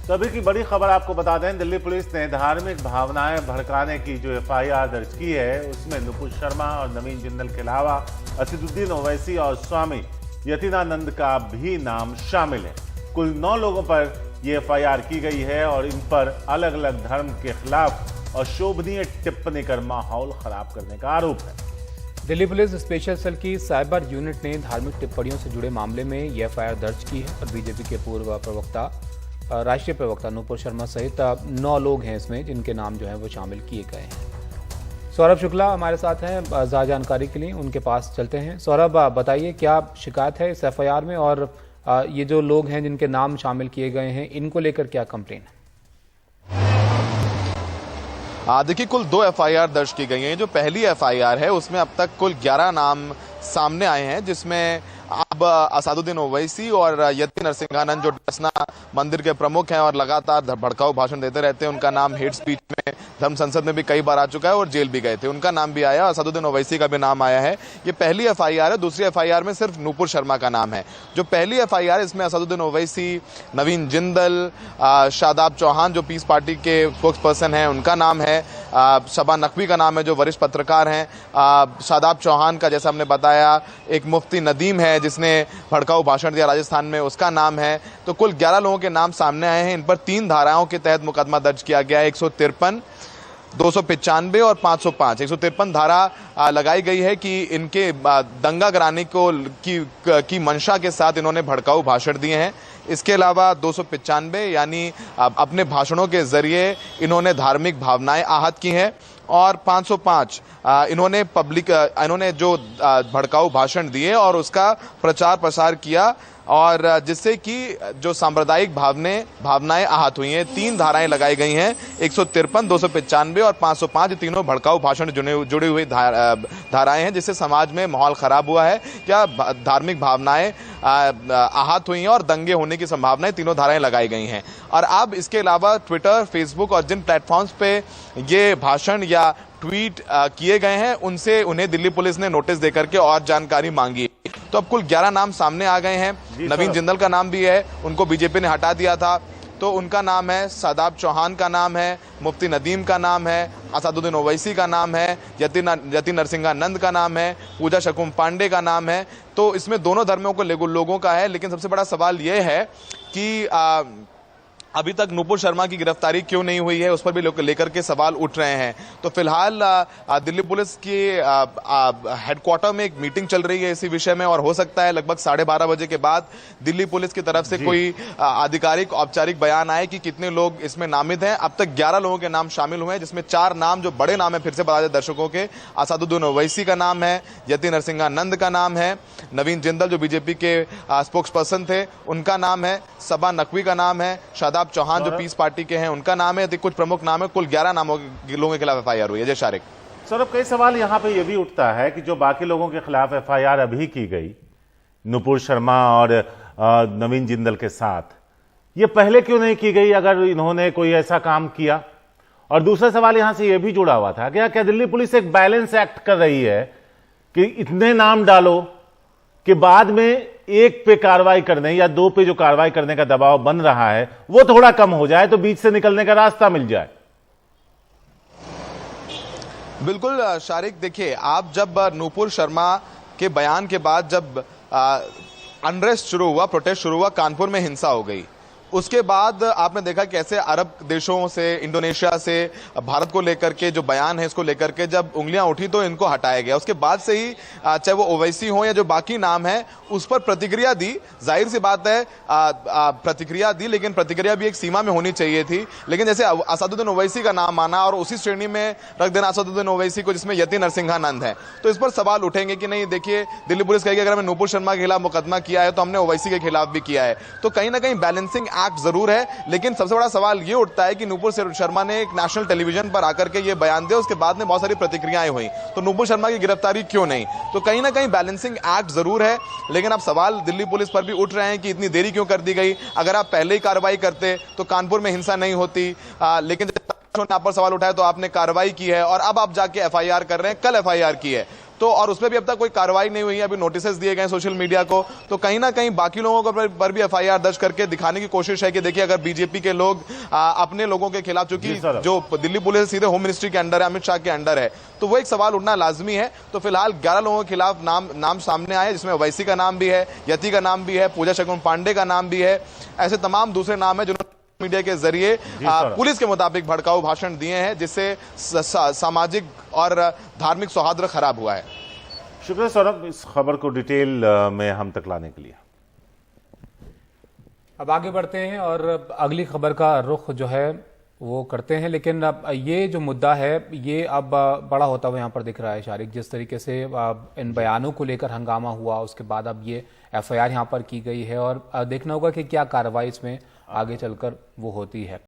तो अभी की बड़ी खबर आपको बता दें, दिल्ली पुलिस ने धार्मिक भावनाएं भड़काने की जो एफआईआर दर्ज की है उसमें नुपुर शर्मा और नवीन जिंदल के अलावा असदुद्दीन ओवैसी और स्वामी यतीनानंद का भी नाम शामिल है। कुल 9 लोगों पर यह एफआईआर की गई है और इन पर अलग अलग धर्म के खिलाफ अशोभनीय टिप्पणी कर माहौल खराब करने का आरोप है। दिल्ली पुलिस स्पेशल सेल की साइबर यूनिट ने धार्मिक टिप्पणियों से जुड़े मामले में यह एफआईआर दर्ज की है और बीजेपी के पूर्व प्रवक्ता राष्ट्रीय प्रवक्ता नुपुर शर्मा सहित 9 लोग हैं इसमें जिनके नाम जो है वो शामिल किए गए हैं। सौरभ शुक्ला हमारे साथ हैं ज़्यादा जानकारी के लिए, उनके पास चलते हैं। सौरभ, बताइए क्या शिकायत है इस एफआईआर में और ये जो लोग हैं जिनके नाम शामिल किए गए हैं इनको लेकर क्या कंप्लेन है? देखिए, कुल 2 एफआईआर दर्ज की गई हैं। जो पहली एफआईआर है उसमें अब तक कुल 11 नाम सामने आए हैं, जिसमें अब असदुद्दीन ओवैसी और यति नरसिंहानंद जो डसना मंदिर के प्रमुख हैं और लगातार भड़काऊ भाषण देते रहते हैं, उनका नाम हेट स्पीच में धर्म संसद में भी कई बार आ चुका है और जेल भी गए थे, उनका नाम भी आया। असदुद्दीन ओवैसी का भी नाम आया है। ये पहली एफआईआर है। दूसरी एफआईआर में सिर्फ नुपुर शर्मा का नाम है। जो पहली एफआईआर इसमें असदुद्दीन ओवैसी, नवीन जिंदल, शादाब चौहान जो पीस पार्टी के स्पोक्स पर्सन हैं उनका नाम है, शबा नकवी का नाम है जो वरिष्ठ पत्रकार हैं, शादाब चौहान का जैसा हमने बताया, एक मुफ्ती नदीम है जिसने भड़काऊ भाषण दिया राजस्थान में, उसका नाम है। तो कुल 11 लोगों के नाम सामने आए हैं। इन पर 3 धाराओं के तहत मुकदमा दर्ज किया गया है। 153, 295 और 505। 153 धारा लगाई गई है कि इनके दंगा कराने की मंशा के साथ इन्होंने भड़काऊ भाषण दिए हैं। इसके अलावा 295 यानी अपने भाषणों के जरिए इन्होंने धार्मिक भावनाएं आहत की हैं और 505 इन्होंने जो भड़काऊ भाषण दिए और उसका प्रचार प्रसार किया और जिससे कि जो सांप्रदायिक भावनाएं आहत हुई हैं। 3 धाराएं लगाई गई हैं, 153, 295 और 505। तीनों भड़काऊ भाषण जुड़ी हुई धाराएं हैं जिससे समाज में माहौल खराब हुआ है, क्या धार्मिक भावनाएं आहत हुई हैं और दंगे होने की संभावनाएं, तीनों धाराएं लगाई गई हैं। और अब इसके अलावा ट्विटर, फेसबुक और जिन प्लेटफॉर्म्स पे ये भाषण या ट्वीट किए गए हैं उन्हें दिल्ली पुलिस ने नोटिस देकर के और जानकारी मांगी। तो अब कुल 11 नाम सामने आ गए हैं। नवीन जिंदल का नाम भी है, उनको बीजेपी ने हटा दिया था, तो उनका नाम है, शादाब चौहान का नाम है, मुफ्ती नदीम का नाम है, असदुद्दीन ओवैसी का नाम है, यति नरसिंहानंद का नाम है, पूजा शकुम पांडे का नाम है। तो इसमें दोनों धर्मों को लोगों का है। लेकिन सबसे बड़ा सवाल यह है कि अभी तक नुपुर शर्मा की गिरफ्तारी क्यों नहीं हुई है, उस पर भी लेकर के सवाल उठ रहे हैं। तो फिलहाल दिल्ली पुलिस की हेडक्वार्टर में एक मीटिंग चल रही है इसी विषय में और हो सकता है लगभग 12:30 बजे के बाद दिल्ली पुलिस की तरफ से कोई आधिकारिक औपचारिक बयान आए कि कितने लोग इसमें नामित हैं। अब तक 11 लोगों के नाम शामिल हुए हैं, जिसमें 4 नाम जो बड़े नाम है, फिर से बता दें दर्शकों के, असदुद्दीन ओवैसी का नाम है, यति नरसिंहानंद का नाम है, नवीन जिंदल जो बीजेपी के स्पोक्स पर्सन थे उनका नाम है, शबा नकवी का नाम है, शादाब चौहान जो पीस पार्टी के हैं उनका नाम है। कुछ प्रमुख नाम है। कुल 11 लोगों के खिलाफ एफआईआर हुई है। जय शारिक। सौरभ, कई सवाल यहाँ पे ये भी उठता है कि जो बाकी लोगों के खिलाफ एफआईआर अभी की गई, नुपुर शर्मा और नवीन जिंदल के साथ, ये पहले क्यों नहीं की गई अगर इन्होंने कोई ऐसा काम किया? और दूसरा सवाल यहां से यह भी जुड़ा हुआ था, क्या दिल्ली पुलिस एक बैलेंस एक्ट कर रही है कि इतने नाम डालो कि बाद में एक पे कार्रवाई करने या 2 पे जो कार्रवाई करने का दबाव बन रहा है वो थोड़ा कम हो जाए तो बीच से निकलने का रास्ता मिल जाए? बिल्कुल शारिक, देखिए, आप जब नुपुर शर्मा के बयान के बाद जब अनरेस्ट शुरू हुआ, प्रोटेस्ट शुरू हुआ, कानपुर में हिंसा हो गई, उसके बाद आपने देखा कैसे अरब देशों से, इंडोनेशिया से भारत को लेकर के जो बयान है इसको लेकर के जब उंगलियां उठी तो इनको हटाया गया। उसके बाद से ही चाहे वो ओवैसी हो या जो बाकी नाम है उस पर प्रतिक्रिया दी। जाहिर सी बात है प्रतिक्रिया दी, लेकिन प्रतिक्रिया भी एक सीमा में होनी चाहिए थी। लेकिन जैसे असदुद्दीन ओवैसी का नाम आना और उसी श्रेणी में रख देना असदुद्दीन ओवैसी को जिसमें यति नरसिंहानंद है, तो इस पर सवाल उठेंगे कि नहीं, देखिए दिल्ली पुलिस कहेगी अगर हमने नुपुर शर्मा के खिलाफ मुकदमा किया है तो हमने ओवैसी के खिलाफ भी किया है। तो कहीं ना कहीं बैलेंसिंग एक्ट जरूर है। लेकिन सबसे बड़ा सवाल यह उठता है कि नुपुर शर्मा ने एक नेशनल टेलीविजन पर आकर के ये बयान दिया, उसके बाद में बहुत सारी प्रतिक्रियाएं हुई, तो नुपुर शर्मा की गिरफ्तारी क्यों नहीं? तो कहीं ना कहीं बैलेंसिंग एक्ट जरूर है। लेकिन अब सवाल दिल्ली पुलिस पर भी उठ रहे हैं कि इतनी देरी क्यों कर दी गई? अगर आप पहले ही कार्रवाई करते तो कानपुर में हिंसा नहीं होती। लेकिन आप पर सवाल उठाया तो आपने कार्रवाई की है और अब आप जाके एफआईआर कर रहे हैं, कल एफआईआर की है। तो और उसमें भी अब तक कोई कार्रवाई नहीं हुई है, अभी नोटिस दिए गए सोशल मीडिया को। तो कहीं ना कहीं बाकी लोगों पर भी एफआईआर दर्ज करके दिखाने की कोशिश है कि देखिए अगर बीजेपी के लोग अपने लोगों के खिलाफ, चूंकि जो दिल्ली पुलिस सीधे होम मिनिस्ट्री के अंडर है, अमित शाह के अंडर है, तो वो एक सवाल उठना लाजमी है। तो फिलहाल 11 लोगों के खिलाफ नाम सामने आए, जिसमें ओवैसी का नाम भी है, यति का नाम भी है, पूजा शगुन पांडे का नाम भी है। ऐसे तमाम दूसरे नाम है जिन्होंने मीडिया के जरिए पुलिस के मुताबिक भड़काऊ भाषण दिए हैं, जिससे सामाजिक और धार्मिक सौहार्द खराब हुआ है। शुक्रिया सौरभ इस खबर को डिटेल में हम तक लाने के लिए। अब आगे बढ़ते हैं और अगली खबर का रुख जो है वो करते हैं, लेकिन अब ये जो मुद्दा है ये अब बड़ा होता हुआ यहाँ पर दिख रहा है शारिक। जिस तरीके से इन बयानों को लेकर हंगामा हुआ, उसके बाद अब ये एफआईआर यहाँ पर की गई है और देखना होगा कि क्या कार्रवाई इसमें आगे चलकर वो होती है।